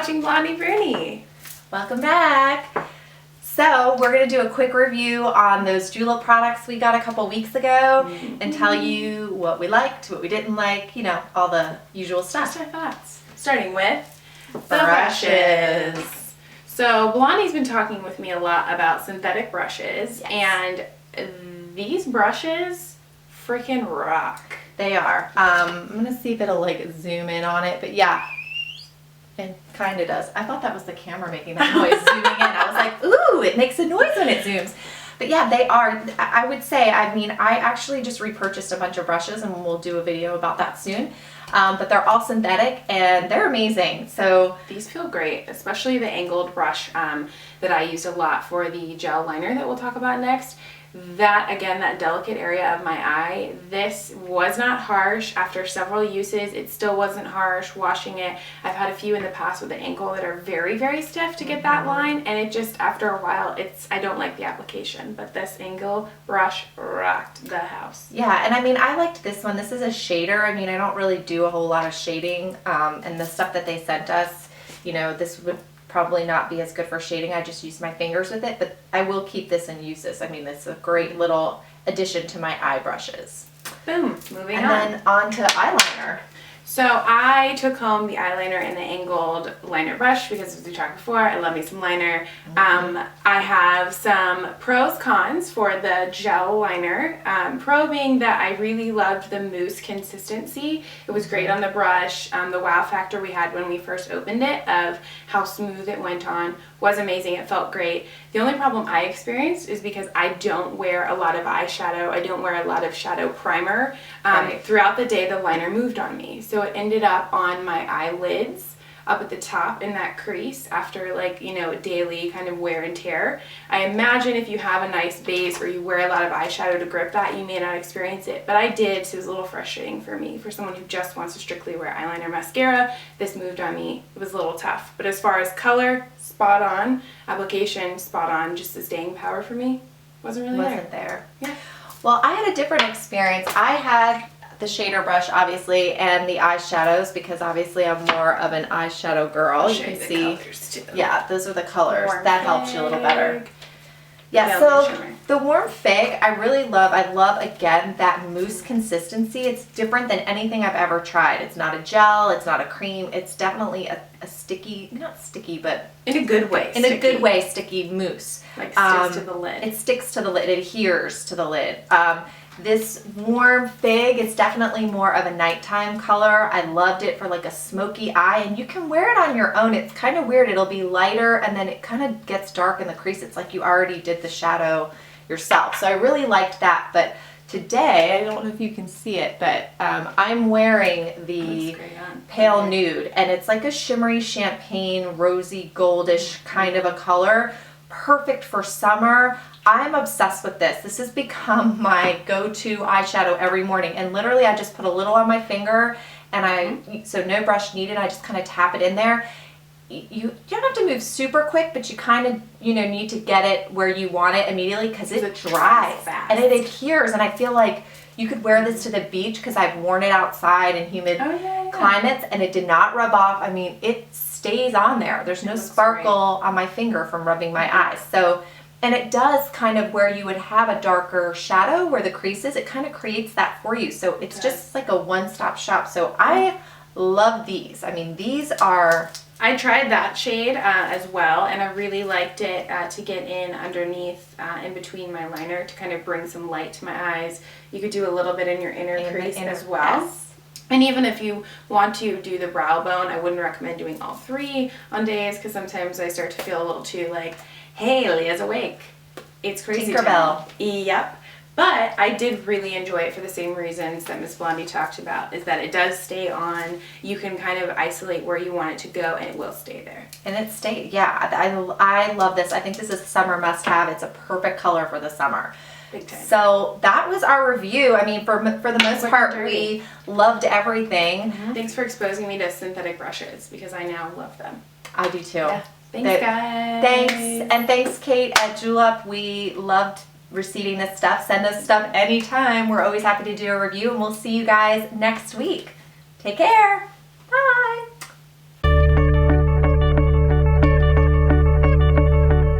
watching Blondie Bruni. Welcome back. So we're going to do a quick review on those Julep products we got a couple weeks ago and tell you what we liked, what we didn't like, you know, all the usual stuff. Just our thoughts. Starting with the brushes. So Blondie's been talking with me a lot about synthetic brushes, and these brushes freaking rock. They are. I'm going to see if it'll like zoom in on it, but yeah. It kind of does. I thought that was the camera making that noise zooming in. I was like, ooh, it makes a noise when it zooms. But yeah, they are. I would say, I mean, I actually just repurchased a bunch of brushes and we'll do a video about that soon. But they're all synthetic and they're amazing. So these feel great, especially the angled brush that I used a lot for the gel liner that we'll talk about next. That, again, that delicate area of my eye, this was not harsh. After several uses, it still wasn't harsh. Washing it, I've had a few in the past with the ankle that are very, very stiff to get that line, and it just, after a while, I don't like the application, but this angle brush rocked the house. Yeah, and I mean, I liked this one. This is a shader. I mean, I don't really do a whole lot of shading, and the stuff that they sent us, you know, this would probably not be as good for shading. I just use my fingers with it, but I will keep this and use this. I mean, it's a great little addition to my eye brushes. Boom, moving on. And then on to eyeliner. So I took home the eyeliner in the angled liner brush because, as we talked before, I love me some liner. I have some pros, cons for the gel liner. Pro being that I really loved the mousse consistency. It was great on the brush. The wow factor we had when we first opened it of how smooth it went on was amazing. It felt great. The only problem I experienced is because I don't wear a lot of eyeshadow. I don't wear a lot of shadow primer. Throughout the day, the liner moved on me. So it ended up on my eyelids up at the top in that crease after, like, you know, daily kind of wear and tear. I imagine if you have a nice base or you wear a lot of eyeshadow to grip that, you may not experience it, but I did, so it was a little frustrating for me. For someone who just wants to strictly wear eyeliner mascara, this moved on me. It was a little tough, but as far as color, spot on. Application, spot on. Just the staying power for me wasn't really there. Yeah. Well, I had a different experience. I had the shader brush, obviously, and the eyeshadows, because obviously I'm more of an eyeshadow girl. I'll you show can you the see, colors too. yeah, those are the colors. Warm that helps you a little better. fig. Yeah, Velvet so shimmer. the warm fig, I really love. I love, again, that mousse consistency. It's different than anything I've ever tried. It's not a gel, it's not a cream. It's definitely a sticky, not sticky, but In a good way. in a good way, sticky mousse. Like sticks to the lid. It sticks to the lid. It adheres to the lid. This warm fig, it's definitely more of a nighttime color. I loved it for like a smoky eye, and you can wear it on your own. It's kind of weird. It'll be lighter and then it kind of gets dark in the crease. It's like you already did the shadow yourself. So I really liked that. But today, I don't know if you can see it, but I'm wearing the pale nude, and it's like a shimmery champagne, rosy, goldish kind of a color. Perfect for summer. I'm obsessed with this. This has become my go-to eyeshadow every morning, and literally I just put a little on my finger, and so no brush needed. I just kind of tap it in there. You don't have to move super quick, but you kind of, you know, need to get it where you want it immediately, because it dries fast and it adheres. And I feel like you could wear this to the beach, because I've worn it outside in humid climates, and it did not rub off. I mean, it stays on there. There's no sparkle on my finger from rubbing my eyes. So, and it does kind of where you would have a darker shadow where the crease is, it kind of creates that for you. So it's just like a one-stop shop. So I love these. I mean, these are... I tried that shade as well, and I really liked it to get in underneath, in between my liner, to kind of bring some light to my eyes. You could do a little bit in your inner crease as well. Yes. And even if you want to do the brow bone, I wouldn't recommend doing all three on days, because sometimes I start to feel a little too like, hey, Leah's awake. It's crazy Tinkerbell. Yep. But I did really enjoy it for the same reasons that Miss Blondie talked about, is that it does stay on. You can kind of isolate where you want it to go, and it will stay there. And it stayed, yeah. I love this. I think this is a summer must-have. It's a perfect color for the summer. Big time. So that was our review. I mean, for the most part, we loved everything. Thanks for exposing me to synthetic brushes, because I now love them. I do too. Yeah. Thanks, guys. Thanks, and thanks, Kate at Julep. We loved receiving this stuff. Send us stuff anytime. We're always happy to do a review, and we'll see you guys next week. Take care.